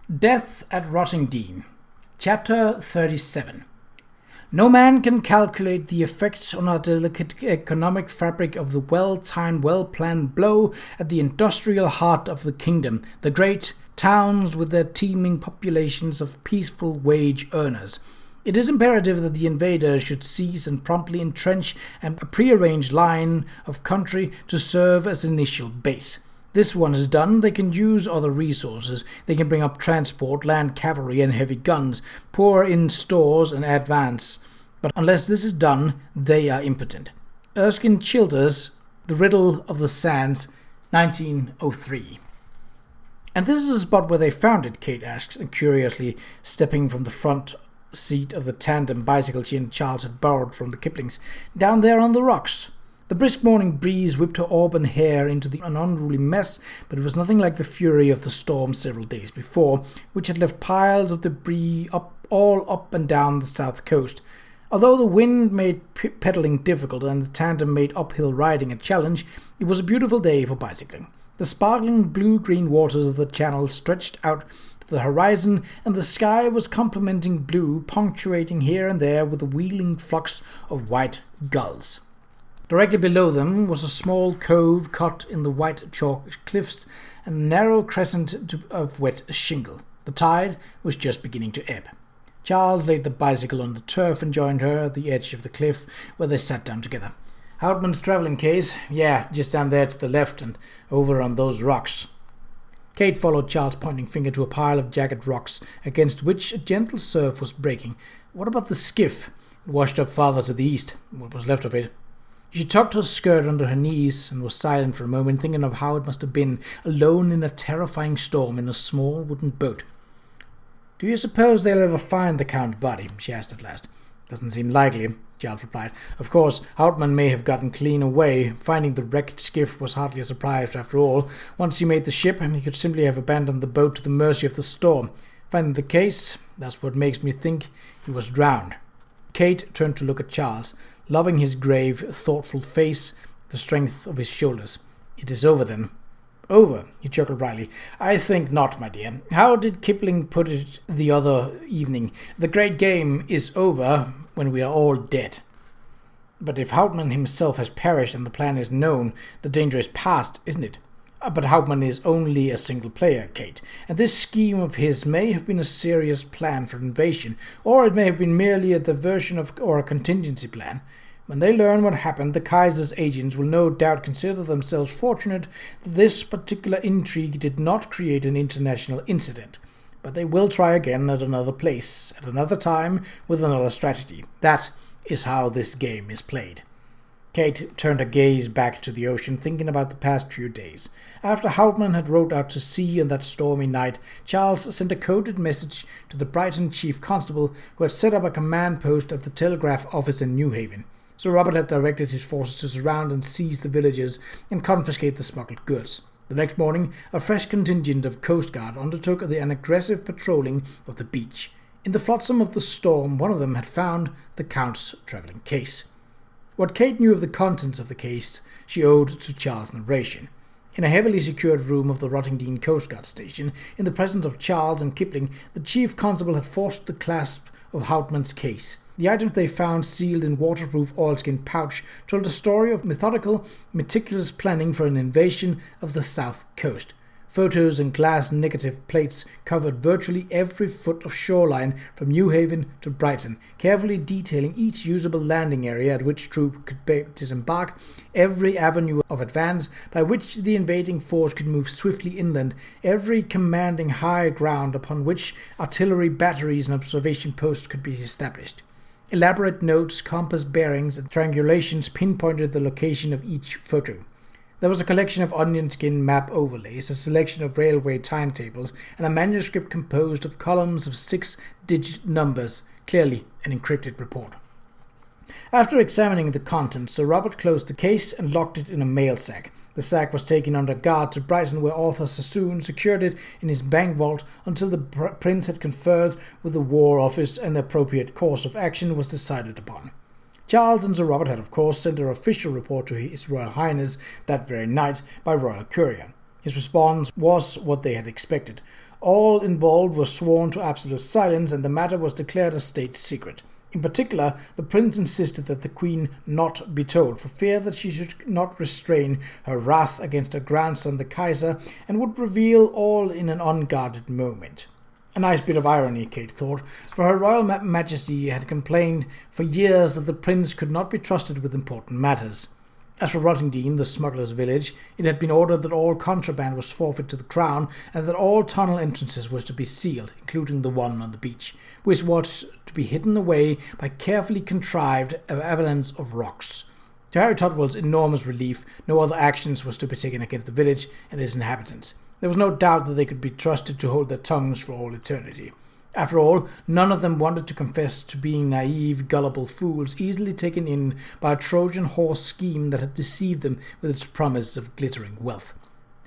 Death at Rottingdean, Chapter 37. No man can calculate the effect on our delicate economic fabric of the well-timed, well-planned blow at the industrial heart of the kingdom, the great towns with their teeming populations of peaceful wage earners. It is imperative that the invaders should seize and promptly entrench a prearranged line of country to serve as initial base. This one is done, they can use other resources. They can bring up transport, land cavalry and heavy guns, pour in stores and advance. But unless this is done, they are impotent. Erskine Childers, The Riddle of the Sands, 1903. "And this is the spot where they found it?" Kate asked, curiously, stepping from the front seat of the tandem bicycle she and Charles had borrowed from the Kiplings. "Down there on the rocks." The brisk morning breeze whipped her auburn hair into an unruly mess, but it was nothing like the fury of the storm several days before, which had left piles of debris all up and down the south coast. Although the wind made pedaling difficult and the tandem made uphill riding a challenge, it was a beautiful day for bicycling. The sparkling blue-green waters of the channel stretched out to the horizon, and the sky was complementing blue, punctuating here and there with a wheeling flux of white gulls. Directly below them was a small cove cut in the white chalk cliffs and a narrow crescent of wet shingle. The tide was just beginning to ebb. Charles laid the bicycle on the turf and joined her at the edge of the cliff, where they sat down together. "Hauptmann's travelling case? Yeah, just down there to the left and over on those rocks." Kate followed Charles' pointing finger to a pile of jagged rocks against which a gentle surf was breaking. "What about the skiff?" "It washed up farther to the east, what was left of it." She tucked her skirt under her knees and was silent for a moment, thinking of how it must have been, alone in a terrifying storm in a small wooden boat. "Do you suppose they'll ever find the Count's body?" she asked at last. "Doesn't seem likely," Charles replied. "Of course, Hauptmann may have gotten clean away. Finding the wrecked skiff was hardly a surprise after all. Once he made the ship, he could simply have abandoned the boat to the mercy of the storm. Finding the case, that's what makes me think he was drowned." Kate turned to look at Charles, loving his grave, thoughtful face, the strength of his shoulders. "It is over, then?" "Over," he chuckled wryly. "I think not, my dear. How did Kipling put it the other evening? The great game is over when we are all dead." "But if Hauptmann himself has perished and the plan is known, the danger is past, isn't it?" "But Hauptmann is only a single player, Kate, and this scheme of his may have been a serious plan for invasion, or it may have been merely a diversion or a contingency plan. When they learn what happened, the Kaiser's agents will no doubt consider themselves fortunate that this particular intrigue did not create an international incident. But they will try again at another place, at another time, with another strategy. That is how this game is played." Kate turned her gaze back to the ocean, thinking about the past few days. After Hauptmann had rowed out to sea on that stormy night, Charles sent a coded message to the Brighton chief constable, who had set up a command post at the telegraph office in New Haven. Sir Robert had directed his forces to surround and seize the villages and confiscate the smuggled goods. The next morning, a fresh contingent of Coast Guard undertook an aggressive patrolling of the beach. In the flotsam of the storm, one of them had found the Count's travelling case. What Kate knew of the contents of the case she owed to Charles' narration. In a heavily secured room of the Rottingdean Coast Guard station, in the presence of Charles and Kipling, the chief constable had forced the clasp of Hauptmann's case. The items they found sealed in waterproof oilskin pouch told a story of methodical, meticulous planning for an invasion of the south coast. Photos and glass negative plates covered virtually every foot of shoreline from New Haven to Brighton, carefully detailing each usable landing area at which troops could disembark, every avenue of advance by which the invading force could move swiftly inland, every commanding high ground upon which artillery batteries and observation posts could be established. Elaborate notes, compass bearings, and triangulations pinpointed the location of each photo. There was a collection of onion skin map overlays, a selection of railway timetables, and a manuscript composed of columns of 6-digit numbers, clearly an encrypted report. After examining the contents, Sir Robert closed the case and locked it in a mail sack. The sack was taken under guard to Brighton, where Arthur Sassoon secured it in his bank vault until the Prince had conferred with the War Office and the appropriate course of action was decided upon. Charles and Sir Robert had, of course, sent their official report to His Royal Highness that very night by royal courier. His response was what they had expected. All involved were sworn to absolute silence, and the matter was declared a state secret. In particular, the prince insisted that the queen not be told, for fear that she should not restrain her wrath against her grandson the Kaiser, and would reveal all in an unguarded moment. A nice bit of irony, Kate thought, for her royal majesty had complained for years that the prince could not be trusted with important matters. As for Rottingdean, the smuggler's village, it had been ordered that all contraband was forfeit to the crown, and that all tunnel entrances was to be sealed, including the one on the beach, which was to be hidden away by carefully contrived avalanche of rocks. To Harry Totwell's enormous relief, no other actions was to be taken against the village and its inhabitants. There was no doubt that they could be trusted to hold their tongues for all eternity. After all, none of them wanted to confess to being naive, gullible fools, easily taken in by a Trojan horse scheme that had deceived them with its promise of glittering wealth.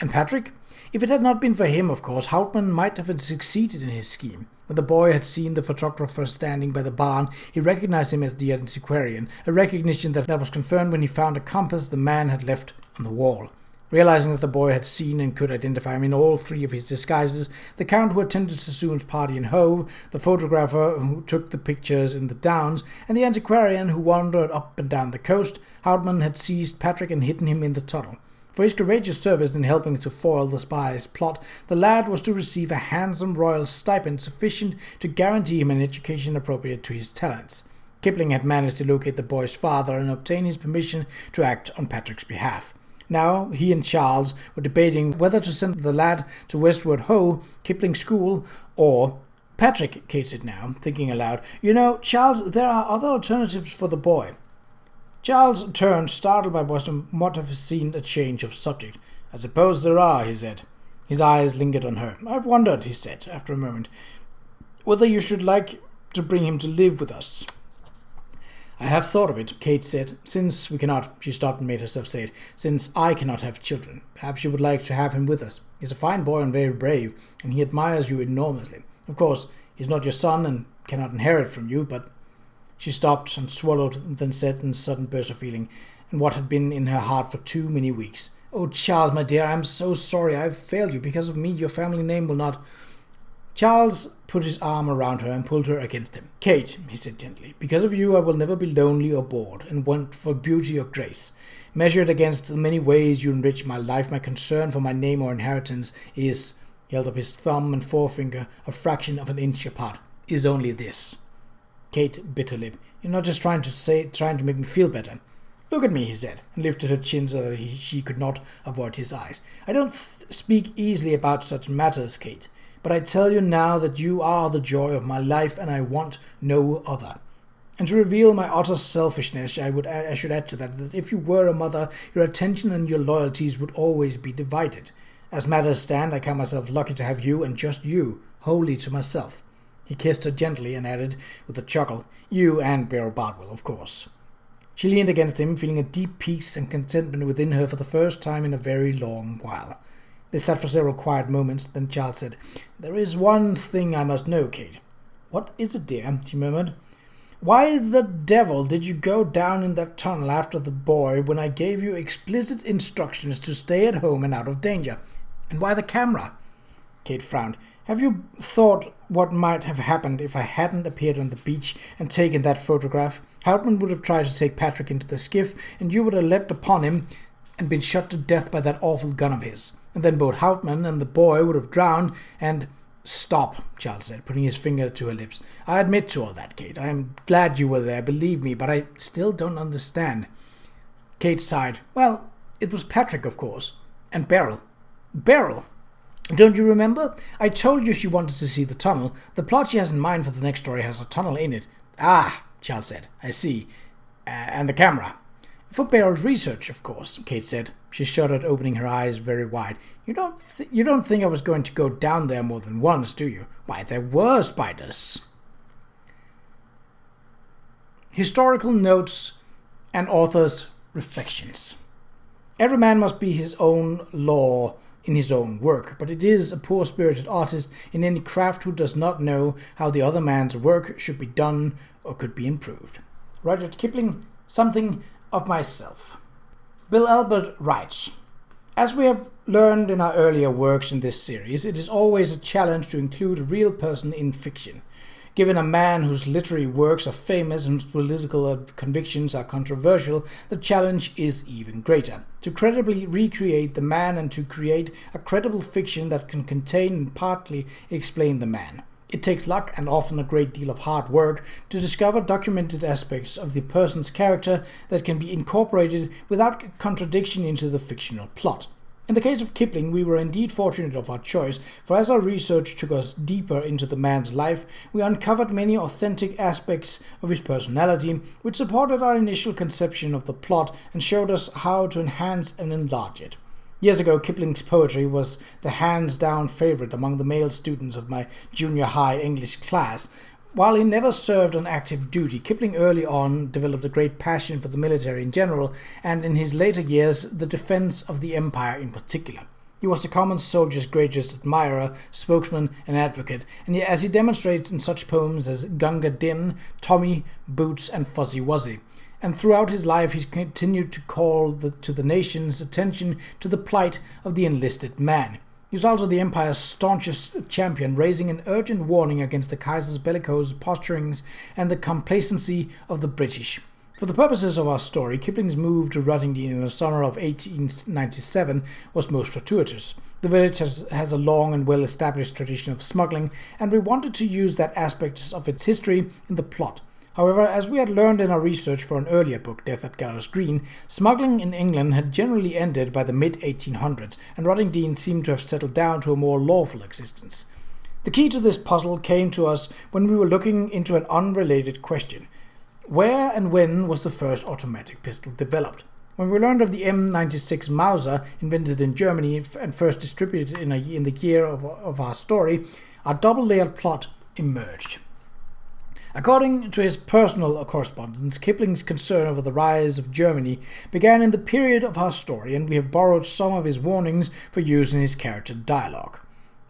And Patrick? If it had not been for him, of course, Hauptmann might have succeeded in his scheme. When the boy had seen the photographer standing by the barn, he recognized him as the antiquarian, a recognition that was confirmed when he found a compass the man had left on the wall. Realizing that the boy had seen and could identify him in all three of his disguises, the count who attended Sassoon's party in Hove, the photographer who took the pictures in the Downs, and the antiquarian who wandered up and down the coast, Hauptmann had seized Patrick and hidden him in the tunnel. For his courageous service in helping to foil the spy's plot, the lad was to receive a handsome royal stipend sufficient to guarantee him an education appropriate to his talents. Kipling had managed to locate the boy's father and obtain his permission to act on Patrick's behalf. Now he and Charles were debating whether to send the lad to Westward Ho, Kipling School, or... Patrick, Kate said now, thinking aloud, "You know, Charles, there are other alternatives for the boy." Charles turned, startled by what might have seemed a change of subject. "I suppose there are," he said. His eyes lingered on her. "I've wondered," he said, after a moment, "whether you should like to bring him to live with us." "I have thought of it," Kate said. "Since we cannot," she stopped and made herself say it, "since I cannot have children, perhaps you would like to have him with us. He's a fine boy and very brave, and he admires you enormously. Of course, he's not your son and cannot inherit from you, but—" She stopped and swallowed, and then said in a sudden burst of feeling, and what had been in her heart for too many weeks, "Oh, Charles, my dear, I am so sorry I have failed you. Because of me, your family name will not—" Charles put his arm around her and pulled her against him. "Kate," he said gently, "because of you I will never be lonely or bored, and want for beauty or grace. Measured against the many ways you enrich my life, my concern for my name or inheritance is—" he held up his thumb and forefinger a fraction of an inch apart— "is only this." Kate bit her lip. "You're not just trying to make me feel better." "Look at me," he said, and lifted her chin so that she could not avoid his eyes. "I don't speak easily about such matters, Kate. But I tell you now that you are the joy of my life, and I want no other. And to reveal my utter selfishness, I should add to that if you were a mother, your attention and your loyalties would always be divided. As matters stand, I count myself lucky to have you, and just you, wholly to myself." He kissed her gently and added, with a chuckle, "You and Beryl Bardwell, of course." She leaned against him, feeling a deep peace and contentment within her for the first time in a very long while. They sat for several quiet moments, then Charles said, "There is one thing I must know, Kate." "What is it, dear?" she murmured. "Why the devil did you go down in that tunnel after the boy when I gave you explicit instructions to stay at home and out of danger? And why the camera?" Kate frowned. "Have you thought what might have happened if I hadn't appeared on the beach and taken that photograph? Hauptmann would have tried to take Patrick into the skiff, and you would have leapt upon him and been shot to death by that awful gun of his. And then both Hauptmann and the boy would have drowned, and—" "Stop," Charles said, putting his finger to her lips. "I admit to all that, Kate. I am glad you were there, believe me, but I still don't understand." Kate sighed. "Well, it was Patrick, of course. And Beryl." "Beryl? Don't you remember? I told you she wanted to see the tunnel. The plot she has in mind for the next story has a tunnel in it." "Ah," Charles said. "I see. And the camera?" "For Beryl's research, of course," Kate said. She shuddered, opening her eyes very wide. You don't think I was going to go down there more than once, do you? Why, there were spiders." Historical notes and author's reflections. Every man must be his own law in his own work, but it is a poor-spirited artist in any craft who does not know how the other man's work should be done or could be improved. Rudyard Kipling, Something of Myself. Bill Albert writes, As we have learned in our earlier works in this series, it is always a challenge to include a real person in fiction. Given a man whose literary works are famous and whose political convictions are controversial, the challenge is even greater. To credibly recreate the man and to create a credible fiction that can contain and partly explain the man. It takes luck and often a great deal of hard work to discover documented aspects of the person's character that can be incorporated without contradiction into the fictional plot. In the case of Kipling, we were indeed fortunate of our choice, for as our research took us deeper into the man's life, we uncovered many authentic aspects of his personality, which supported our initial conception of the plot and showed us how to enhance and enlarge it. Years ago, Kipling's poetry was the hands-down favorite among the male students of my junior high English class. While he never served on active duty, Kipling early on developed a great passion for the military in general, and in his later years, the defense of the empire in particular. He was the common soldier's greatest admirer, spokesman, and advocate, and as he demonstrates in such poems as Gunga Din, Tommy, Boots, and Fuzzy Wuzzy. And throughout his life he continued to call to the nation's attention to the plight of the enlisted man. He was also the Empire's staunchest champion, raising an urgent warning against the Kaiser's bellicose posturings and the complacency of the British. For the purposes of our story, Kipling's move to Rottingdean in the summer of 1897 was most fortuitous. The village has a long and well-established tradition of smuggling, and we wanted to use that aspect of its history in the plot. However, as we had learned in our research for an earlier book, Death at Gallows Green, smuggling in England had generally ended by the mid-1800s, and Rottingdean seemed to have settled down to a more lawful existence. The key to this puzzle came to us when we were looking into an unrelated question. Where and when was the first automatic pistol developed? When we learned of the M96 Mauser, invented in Germany and first distributed in the year of our story, our double-layered plot emerged. According to his personal correspondence, Kipling's concern over the rise of Germany began in the period of our story, and we have borrowed some of his warnings for use in his character dialogue.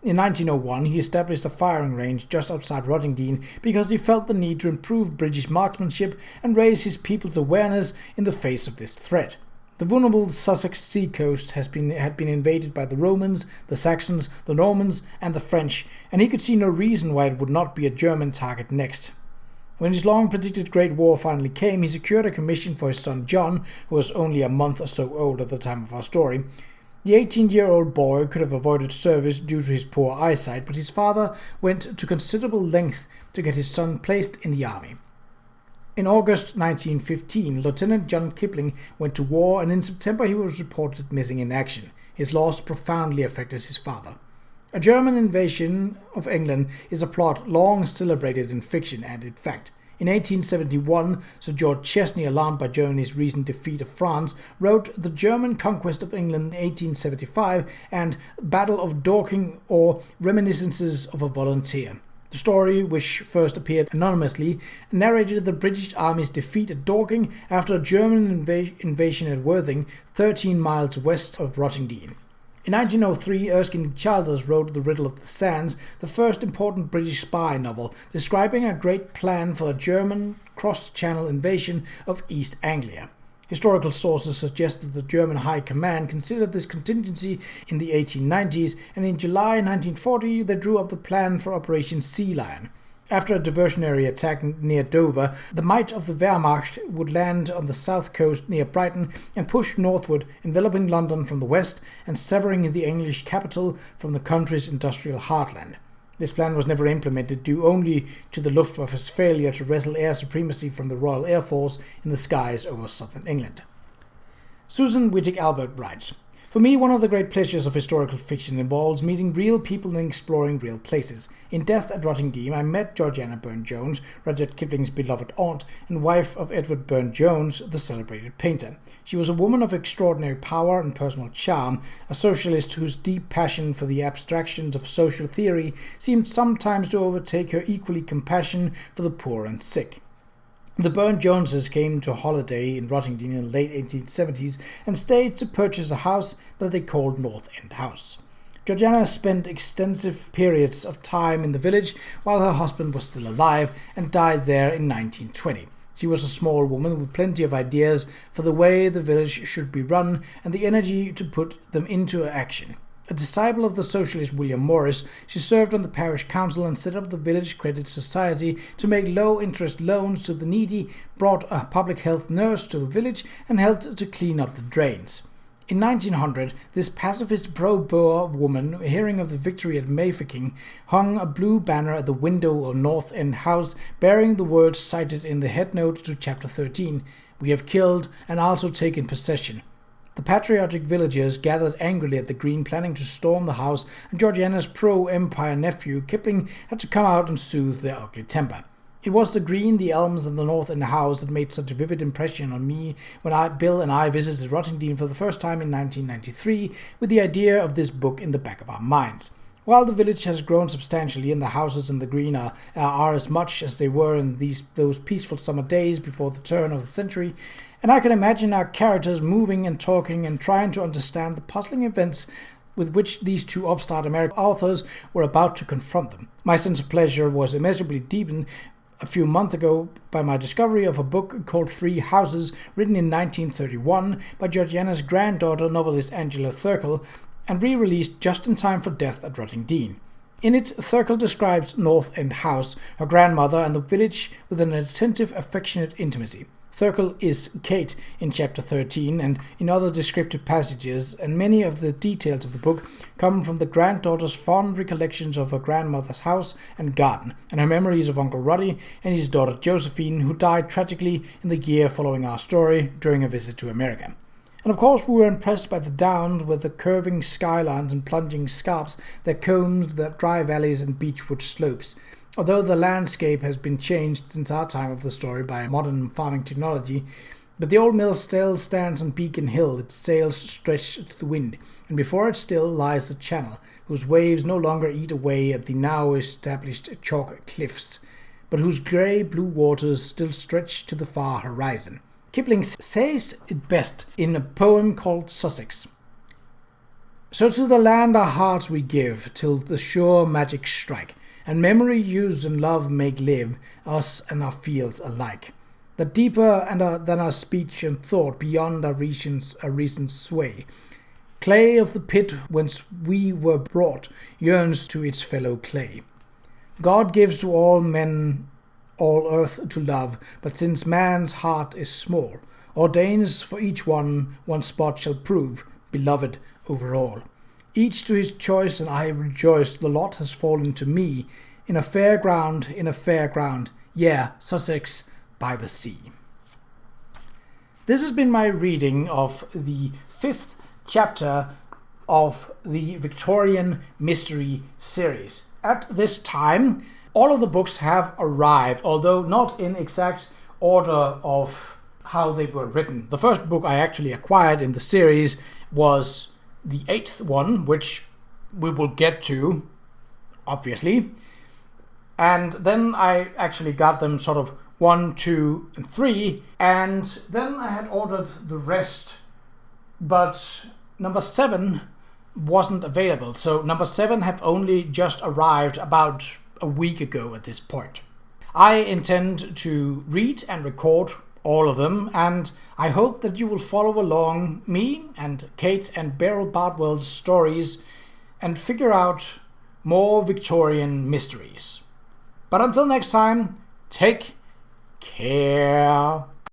In 1901, he established a firing range just outside Rottingdean because he felt the need to improve British marksmanship and raise his people's awareness in the face of this threat. The vulnerable Sussex seacoast had been invaded by the Romans, the Saxons, the Normans, and the French, and he could see no reason why it would not be a German target next. When his long-predicted Great War finally came, he secured a commission for his son John, who was only a month or so old at the time of our story. The 18-year-old boy could have avoided service due to his poor eyesight, but his father went to considerable length to get his son placed in the army. In August 1915, Lieutenant John Kipling went to war, and in September he was reported missing in action. His loss profoundly affected his father. A German invasion of England is a plot long celebrated in fiction and in fact. In 1871, Sir George Chesney, alarmed by Germany's recent defeat of France, wrote The German Conquest of England in 1875 and Battle of Dorking, or Reminiscences of a Volunteer. The story, which first appeared anonymously, narrated the British Army's defeat at Dorking after a German invasion at Worthing, 13 miles west of Rottingdean. In 1903, Erskine Childers wrote The Riddle of the Sands, the first important British spy novel, describing a great plan for a German cross-channel invasion of East Anglia. Historical sources suggest that the German High Command considered this contingency in the 1890s, and in July 1940 they drew up the plan for Operation Sea Lion. After a diversionary attack near Dover, the might of the Wehrmacht would land on the south coast near Brighton and push northward, enveloping London from the west and severing the English capital from the country's industrial heartland. This plan was never implemented, due only to the Luftwaffe's failure to wrestle air supremacy from the Royal Air Force in the skies over southern England. Susan Wittig Albert writes, For me, one of the great pleasures of historical fiction involves meeting real people and exploring real places. In Death at Rottingdean, I met Georgiana Burne-Jones, Rudyard Kipling's beloved aunt, and wife of Edward Burne-Jones, the celebrated painter. She was a woman of extraordinary power and personal charm, a socialist whose deep passion for the abstractions of social theory seemed sometimes to overtake her equally compassion for the poor and sick. The Burne-Joneses came to holiday in Rottingdean in the late 1870s and stayed to purchase a house that they called North End House. Georgiana spent extensive periods of time in the village while her husband was still alive and died there in 1920. She was a small woman with plenty of ideas for the way the village should be run and the energy to put them into action. A disciple of the socialist William Morris, she served on the parish council and set up the village credit society to make low-interest loans to the needy, brought a public health nurse to the village, and helped to clean up the drains. In 1900, this pacifist pro-Boer woman, hearing of the victory at Mafeking, hung a blue banner at the window of North End House bearing the words cited in the headnote to Chapter 13, "We have killed and also taken possession." The patriotic villagers gathered angrily at the green, planning to storm the house, and Georgiana's pro-Empire nephew, Kipling, had to come out and soothe their ugly temper. It was the green, the elms, and the North End House that made such a vivid impression on me when Bill and I visited Rottingdean for the first time in 1993, with the idea of this book in the back of our minds. While the village has grown substantially and the houses in the green are as much as they were in those peaceful summer days before the turn of the century, and I can imagine our characters moving and talking and trying to understand the puzzling events with which these two upstart American authors were about to confront them. My sense of pleasure was immeasurably deepened a few months ago by my discovery of a book called Three Houses, written in 1931 by Georgiana's granddaughter, novelist Angela Thirkell, and re-released just in time for death at Rottingdean. In it, Thirkell describes North End House, her grandmother, and the village with an attentive, affectionate intimacy. Thirkell is Kate in Chapter 13 and in other descriptive passages, and many of the details of the book come from the granddaughter's fond recollections of her grandmother's house and garden, and her memories of Uncle Roddy and his daughter Josephine, who died tragically in the year following our story during a visit to America. And of course we were impressed by the downs with the curving skylines and plunging scarps that combed the dry valleys and beechwood slopes. Although the landscape has been changed since our time of the story by modern farming technology, but the old mill still stands on Beacon Hill, its sails stretched to the wind, and before it still lies the channel, whose waves no longer eat away at the now established chalk cliffs, but whose grey-blue waters still stretch to the far horizon. Kipling says it best in a poem called Sussex. "So to the land our hearts we give, till the sure magic strike, and memory, use, and love make live us and our fields alike. That deeper than our speech and thought, beyond our reason's sway, clay of the pit whence we were brought, yearns to its fellow clay. God gives to all men all earth to love, but since man's heart is small, ordains for each one spot shall prove beloved over all. Each to his choice, and I rejoice the lot has fallen to me, in a fair ground, yeah, Sussex by the sea." This has been my reading of the 5th chapter of the Victorian Mystery Series. At this time, all of the books have arrived, although not in exact order of how they were written. The first book I actually acquired in the series was the 8th one, which we will get to, obviously. And then I actually got them sort of 1, 2, and 3, and then I had ordered the rest, but number 7 wasn't available. So number 7 have only just arrived about a week ago at this point. I intend to read and record all of them, and I hope that you will follow along me and Kate and Beryl Bardwell's stories and figure out more Victorian mysteries. But until next time, take care.